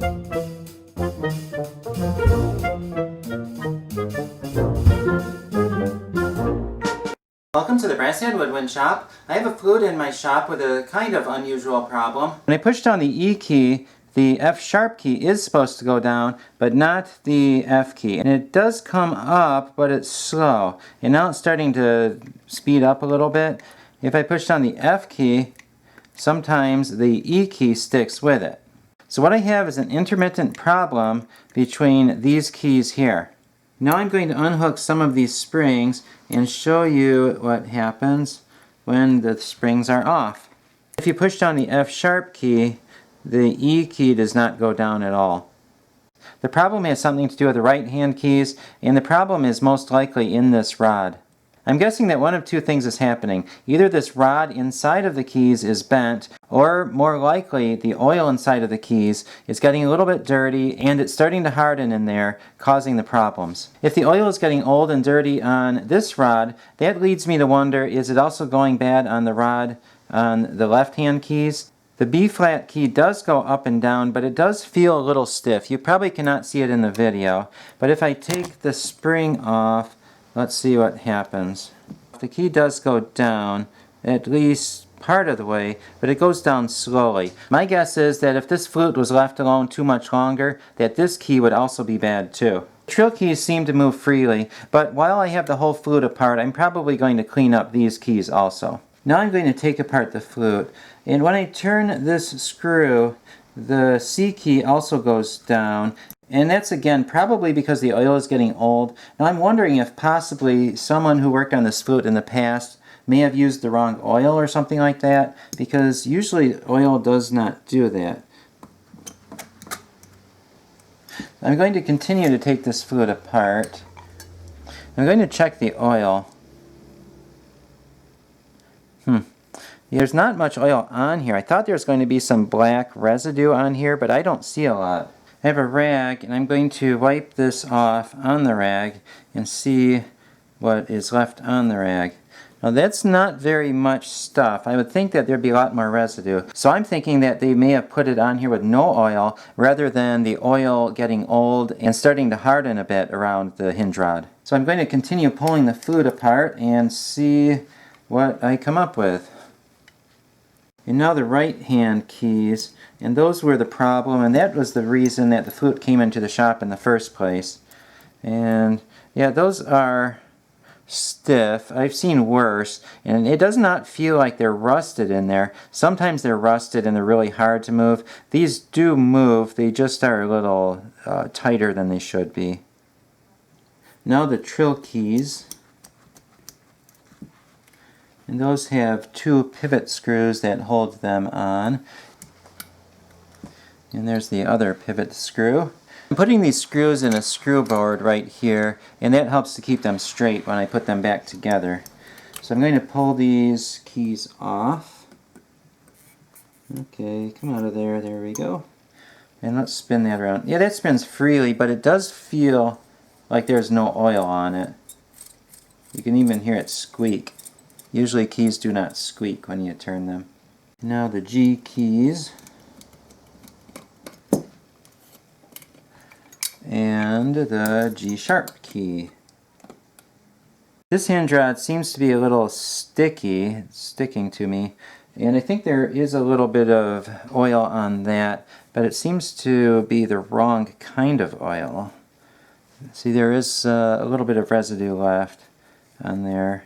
Welcome to the Brass and Woodwind shop. I have a flute in my shop with a kind of unusual problem. When I push down the E key, the F sharp key is supposed to go down, but not the F key. And it does come up, but it's slow. And now it's starting to speed up a little bit. If I push down the F key, sometimes the E key sticks with it. So what I have is an intermittent problem between these keys here. Now I'm going to unhook some of these springs and show you what happens when the springs are off. If you push down the F sharp key, the E key does not go down at all. The problem has something to do with the right hand keys, and the problem is most likely in this rod. I'm guessing that one of two things is happening. Either this rod inside of the keys is bent, or more likely the oil inside of the keys is getting a little bit dirty and it's starting to harden in there, causing the problems. If the oil is getting old and dirty on this rod, that leads me to wonder, is it also going bad on the rod on the left hand keys? The B flat key does go up and down, but it does feel a little stiff. You probably cannot see it in the video, but if I take the spring off, let's see what happens. The key does go down, at least part of the way, but it goes down slowly. My guess is that if this flute was left alone too much longer, that this key would also be bad too. Trill keys seem to move freely, but while I have the whole flute apart, I'm probably going to clean up these keys also. Now I'm going to take apart the flute, and when I turn this screw, the C key also goes down. And that's again probably because the oil is getting old. Now I'm wondering if possibly someone who worked on this flute in the past may have used the wrong oil or something like that, because usually oil does not do that. I'm going to continue to take this flute apart. I'm going to check the oil. There's not much oil on here. I thought there was going to be some black residue on here, but I don't see a lot. I have a rag, and I'm going to wipe this off on the rag and see what is left on the rag. Now that's not very much stuff. I would think that there'd be a lot more residue. So I'm thinking that they may have put it on here with no oil rather than the oil getting old and starting to harden a bit around the hinge rod. So I'm going to continue pulling the flute apart and see what I come up with. And now the right hand keys, and those were the problem, and that was the reason that the flute came into the shop in the first place. And yeah, those are stiff. I've seen worse, and it does not feel like they're rusted in there. Sometimes they're rusted and they're really hard to move. These do move, they just are a little tighter than they should be. Now the trill keys. And those have two pivot screws that hold them on. And there's the other pivot screw. I'm putting these screws in a screw board right here, and that helps to keep them straight when I put them back together. So I'm going to pull these keys off. Okay, come out of there. There we go. And let's spin that around. Yeah, that spins freely, but it does feel like there's no oil on it. You can even hear it squeak. Usually keys do not squeak when you turn them. Now the G keys. And the G sharp key. This hinge rod seems to be a little sticky. It's sticking to me. And I think there is a little bit of oil on that, but it seems to be the wrong kind of oil. See, there is a little bit of residue left on there.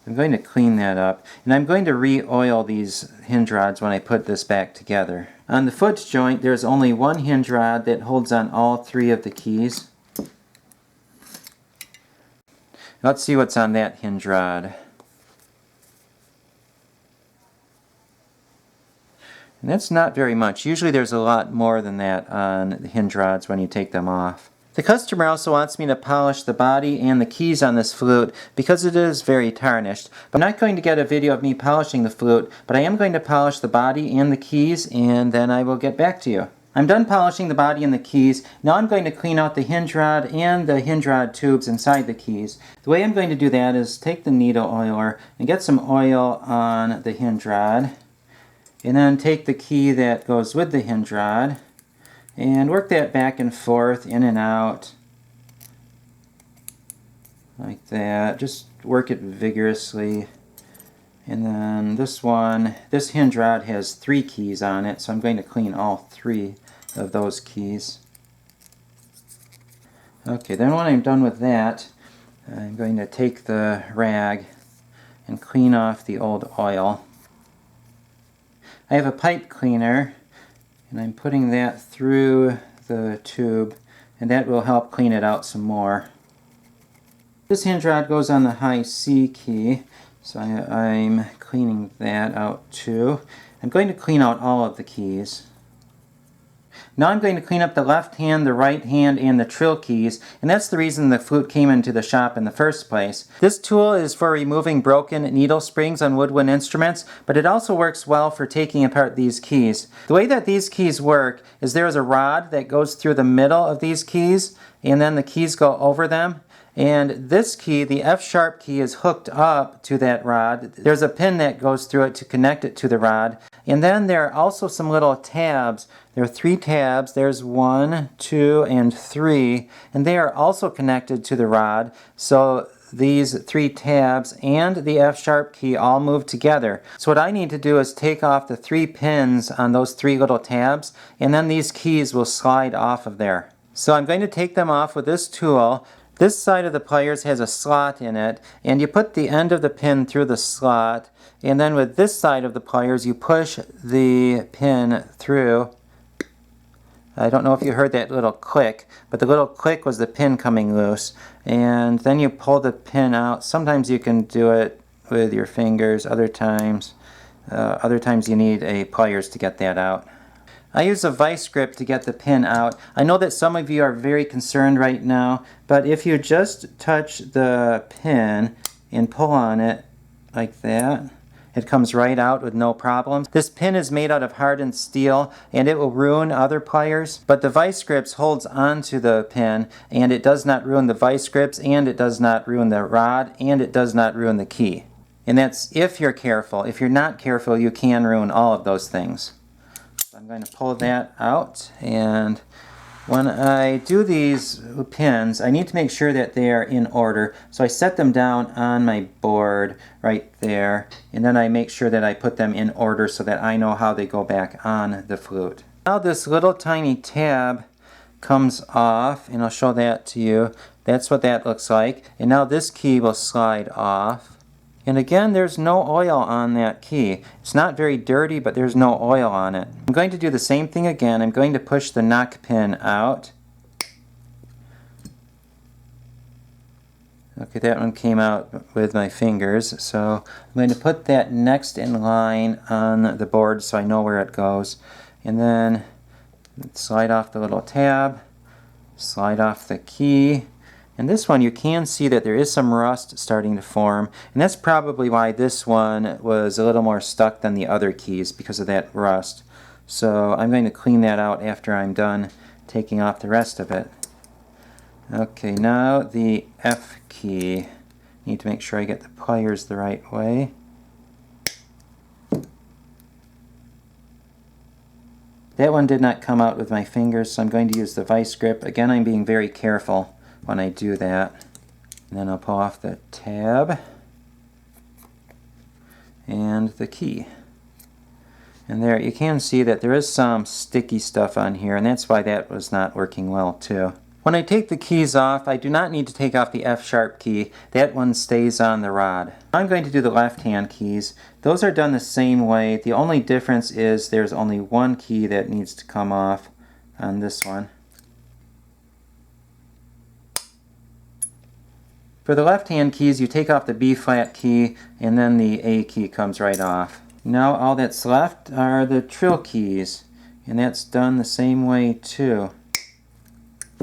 I'm going to clean that up, and I'm going to re-oil these hinge rods when I put this back together. On the foot joint, there's only one hinge rod that holds on all three of the keys. Let's see what's on that hinge rod. And that's not very much. Usually there's a lot more than that on the hinge rods when you take them off. The customer also wants me to polish the body and the keys on this flute because it is very tarnished. But I'm not going to get a video of me polishing the flute, but I am going to polish the body and the keys, and then I will get back to you. I'm done polishing the body and the keys. Now I'm going to clean out the hinge rod and the hinge rod tubes inside the keys. The way I'm going to do that is take the needle oiler and get some oil on the hinge rod. And then take the key that goes with the hinge rod and work that back and forth, in and out, like that. Just work it vigorously. And then this one, this hinge rod has 3 keys on it, so I'm going to clean all 3 of those keys. Okay, then when I'm done with that, I'm going to take the rag and clean off the old oil. I have a pipe cleaner, and I'm putting that through the tube, and that will help clean it out some more. This hinge rod goes on the high C key, so I'm cleaning that out too. I'm going to clean out all of the keys. Now I'm going to clean up the left hand, the right hand, and the trill keys, and that's the reason the flute came into the shop in the first place. This tool is for removing broken needle springs on woodwind instruments, but it also works well for taking apart these keys. The way that these keys work is there is a rod that goes through the middle of these keys, and then the keys go over them. And this key, the F-sharp key, is hooked up to that rod. There's a pin that goes through it to connect it to the rod. And then there are also some little tabs. There are 3 tabs. There's 1, 2, and 3. And they are also connected to the rod. So these 3 tabs and the F-sharp key all move together. So what I need to do is take off the 3 pins on those 3 little tabs, and then these keys will slide off of there. So I'm going to take them off with this tool. This side of the pliers has a slot in it, and you put the end of the pin through the slot, and then with this side of the pliers you push the pin through. I don't know if you heard that little click, but the little click was the pin coming loose, and then you pull the pin out. Sometimes you can do it with your fingers, other times you need a pliers to get that out. I use a vice grip to get the pin out. I know that some of you are very concerned right now, but if you just touch the pin and pull on it like that, it comes right out with no problem. This pin is made out of hardened steel, and it will ruin other pliers, but the vice grips holds onto the pin, and it does not ruin the vice grips, and it does not ruin the rod, and it does not ruin the key. And that's if you're careful. If you're not careful, you can ruin all of those things. I'm going to pull that out, and when I do these pins, I need to make sure that they are in order. So I set them down on my board right there, and then I make sure that I put them in order so that I know how they go back on the flute. Now this little tiny tab comes off, and I'll show that to you. That's what that looks like. And now this key will slide off. And again, there's no oil on that key. It's not very dirty, but there's no oil on it. I'm going to do the same thing again. I'm going to push the knock pin out. Okay, that one came out with my fingers, so I'm going to put that next in line on the board so I know where it goes. And then slide off the little tab, slide off the key. And this one, you can see that there is some rust starting to form, and that's probably why this one was a little more stuck than the other keys, because of that rust. So I'm going to clean that out after I'm done taking off the rest of it. Okay, now the F key. Need to make sure I get the pliers the right way. That one did not come out with my fingers, so I'm going to use the vice grip. Again, I'm being very careful when I do that. And then I'll pull off the tab and the key. And there, you can see that there is some sticky stuff on here, and that's why that was not working well too. When I take the keys off, I do not need to take off the F-sharp key. That one stays on the rod. I'm going to do the left-hand keys. Those are done the same way. The only difference is there's only one key that needs to come off on this one. For the left-hand keys, you take off the B-flat key, and then the A key comes right off. Now all that's left are the trill keys, and that's done the same way too.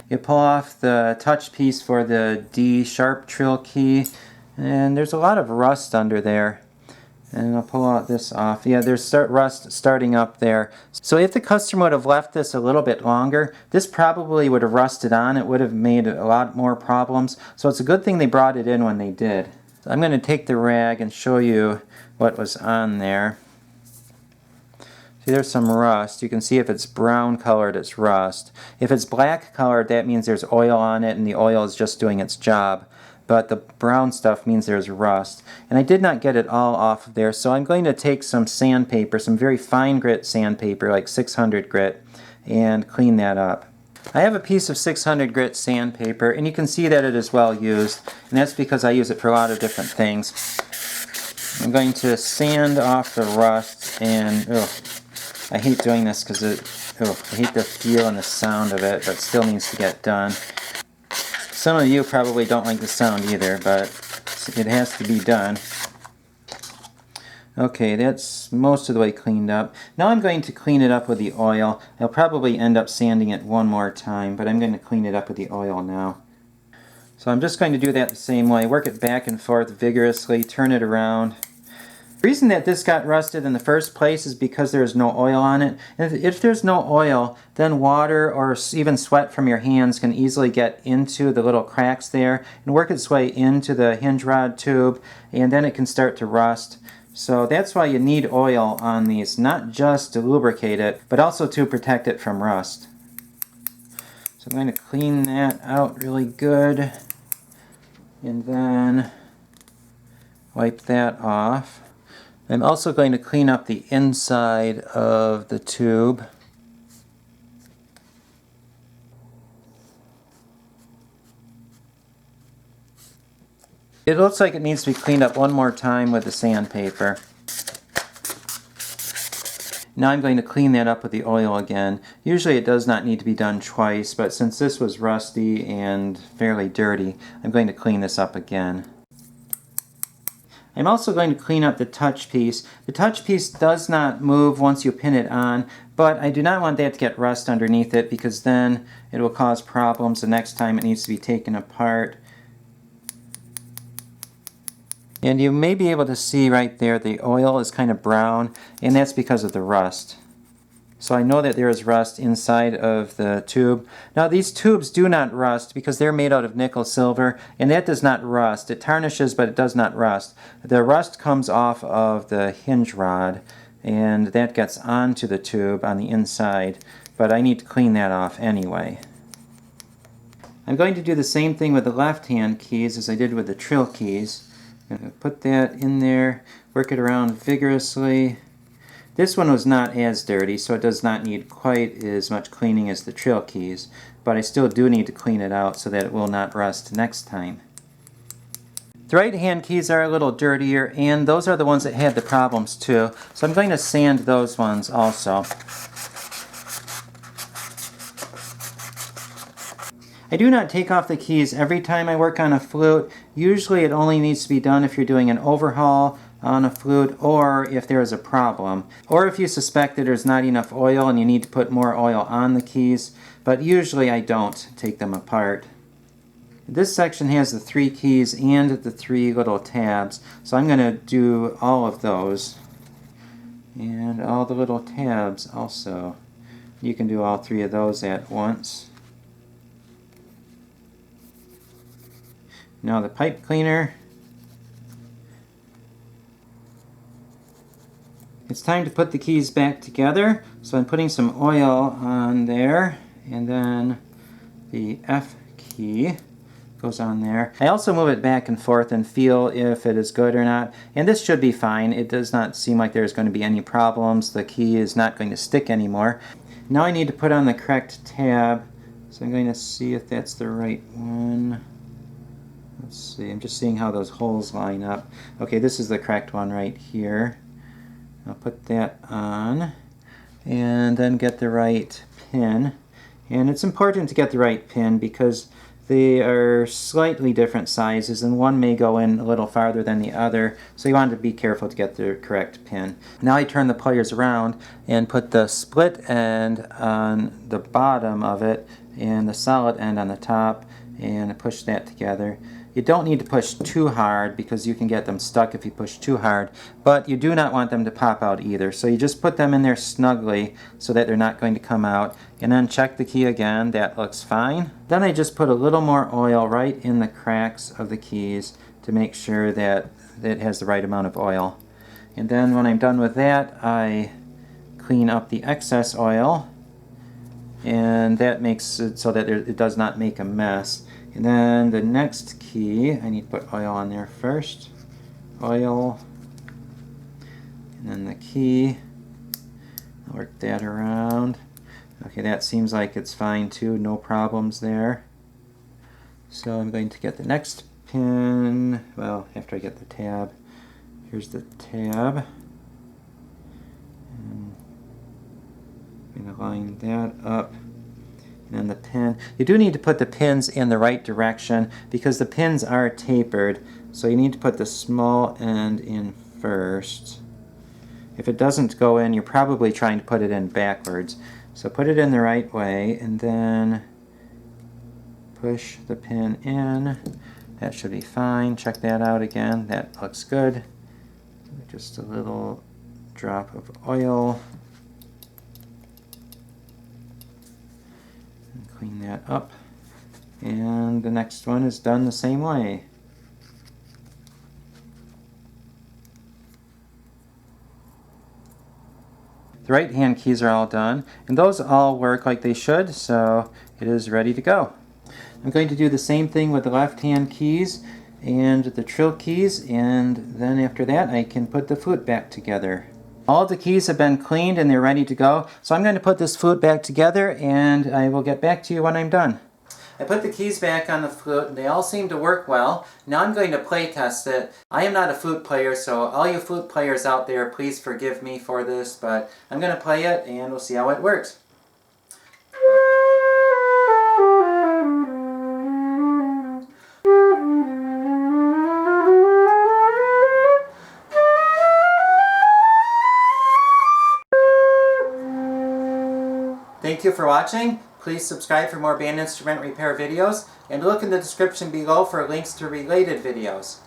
You pull off the touch piece for the D-sharp trill key, and there's a lot of rust under there. And I'll pull out this off. Yeah, there's rust starting up there. So if the customer would have left this a little bit longer, this probably would have rusted on. It would have made a lot more problems. So it's a good thing they brought it in when they did. I'm going to take the rag and show you what was on there. See, there's some rust. You can see if it's brown colored, it's rust. If it's black colored, that means there's oil on it and the oil is just doing its job. But the brown stuff means there's rust. And I did not get it all off of there, so I'm going to take some sandpaper, some very fine grit sandpaper, like 600 grit, and clean that up. I have a piece of 600 grit sandpaper, and you can see that it is well used, and that's because I use it for a lot of different things. I'm going to sand off the rust, and I hate doing this because I hate the feel and the sound of it, but it still needs to get done. Some of you probably don't like the sound either, but it has to be done. Okay, that's most of the way cleaned up. Now I'm going to clean it up with the oil. I'll probably end up sanding it one more time, but I'm going to clean it up with the oil now. So I'm just going to do that the same way. Work it back and forth vigorously, turn it around. The reason that this got rusted in the first place is because there's no oil on it. And if there's no oil, then water or even sweat from your hands can easily get into the little cracks there and work its way into the hinge rod tube, and then it can start to rust. So that's why you need oil on these, not just to lubricate it, but also to protect it from rust. So I'm going to clean that out really good, and then wipe that off. I'm also going to clean up the inside of the tube. It looks like it needs to be cleaned up one more time with the sandpaper. Now I'm going to clean that up with the oil again. Usually it does not need to be done twice, but since this was rusty and fairly dirty, I'm going to clean this up again. I'm also going to clean up the touch piece. The touch piece does not move once you pin it on, but I do not want that to get rust underneath it because then it will cause problems the next time it needs to be taken apart. And you may be able to see right there the oil is kind of brown, and that's because of the rust. So I know that there is rust inside of the tube. Now these tubes do not rust because they're made out of nickel silver, and that does not rust. It tarnishes, but it does not rust. The rust comes off of the hinge rod, and that gets onto the tube on the inside, but I need to clean that off anyway. I'm going to do the same thing with the left-hand keys as I did with the trill keys. I'm going to put that in there, work it around vigorously. This one was not as dirty, so it does not need quite as much cleaning as the trill keys, but I still do need to clean it out so that it will not rust next time. The right-hand keys are a little dirtier, and those are the ones that had the problems too, so I'm going to sand those ones also. I do not take off the keys every time I work on a flute. Usually it only needs to be done if you're doing an overhaul on a flute, or if there is a problem, or if you suspect that there's not enough oil and you need to put more oil on the keys, but usually I don't take them apart. This section has the 3 keys and the 3 little tabs, so I'm going to do all of those, and all the little tabs also. You can do all 3 of those at once. Now the pipe cleaner. It's time to put the keys back together, so I'm putting some oil on there, and then the F key goes on there. I also move it back and forth and feel if it is good or not, and this should be fine. It does not seem like there's going to be any problems. The key is not going to stick anymore. Now I need to put on the correct tab, so I'm going to see if that's the right one. Let's see, I'm just seeing how those holes line up. Okay, this is the correct one right here. I'll put that on, and then get the right pin. And it's important to get the right pin because they are slightly different sizes, and one may go in a little farther than the other, so you want to be careful to get the correct pin. Now I turn the pliers around and put the split end on the bottom of it and the solid end on the top, and I push that together. You don't need to push too hard because you can get them stuck if you push too hard, but you do not want them to pop out either. So you just put them in there snugly so that they're not going to come out, and then check the key again. That looks fine. Then I just put a little more oil right in the cracks of the keys to make sure that it has the right amount of oil. And then when I'm done with that, I clean up the excess oil, and that makes it so that it does not make a mess. And then the next key, I need to put oil on there first. Oil, and then the key. I'll work that around. Okay, that seems like it's fine too, no problems there. So I'm going to get the next pin, well, after I get the tab. Here's the tab. And I'm going to line that up. And then the pin. You do need to put the pins in the right direction because the pins are tapered. So you need to put the small end in first. If it doesn't go in, you're probably trying to put it in backwards. So put it in the right way and then push the pin in. That should be fine. Check that out again. That looks good. Just a little drop of oil. And clean that up. And the next one is done the same way. The right hand keys are all done, and those all work like they should, so it is ready to go. I'm going to do the same thing with the left hand keys and the trill keys, and then after that I can put the flute back together. All the keys have been cleaned and they're ready to go, so I'm going to put this flute back together and I will get back to you when I'm done. I put the keys back on the flute and they all seem to work well. Now I'm going to play test it. I am not a flute player, so all you flute players out there, please forgive me for this, but I'm going to play it and we'll see how it works. Thank you for watching. Please subscribe for more band instrument repair videos, and look in the description below for links to related videos.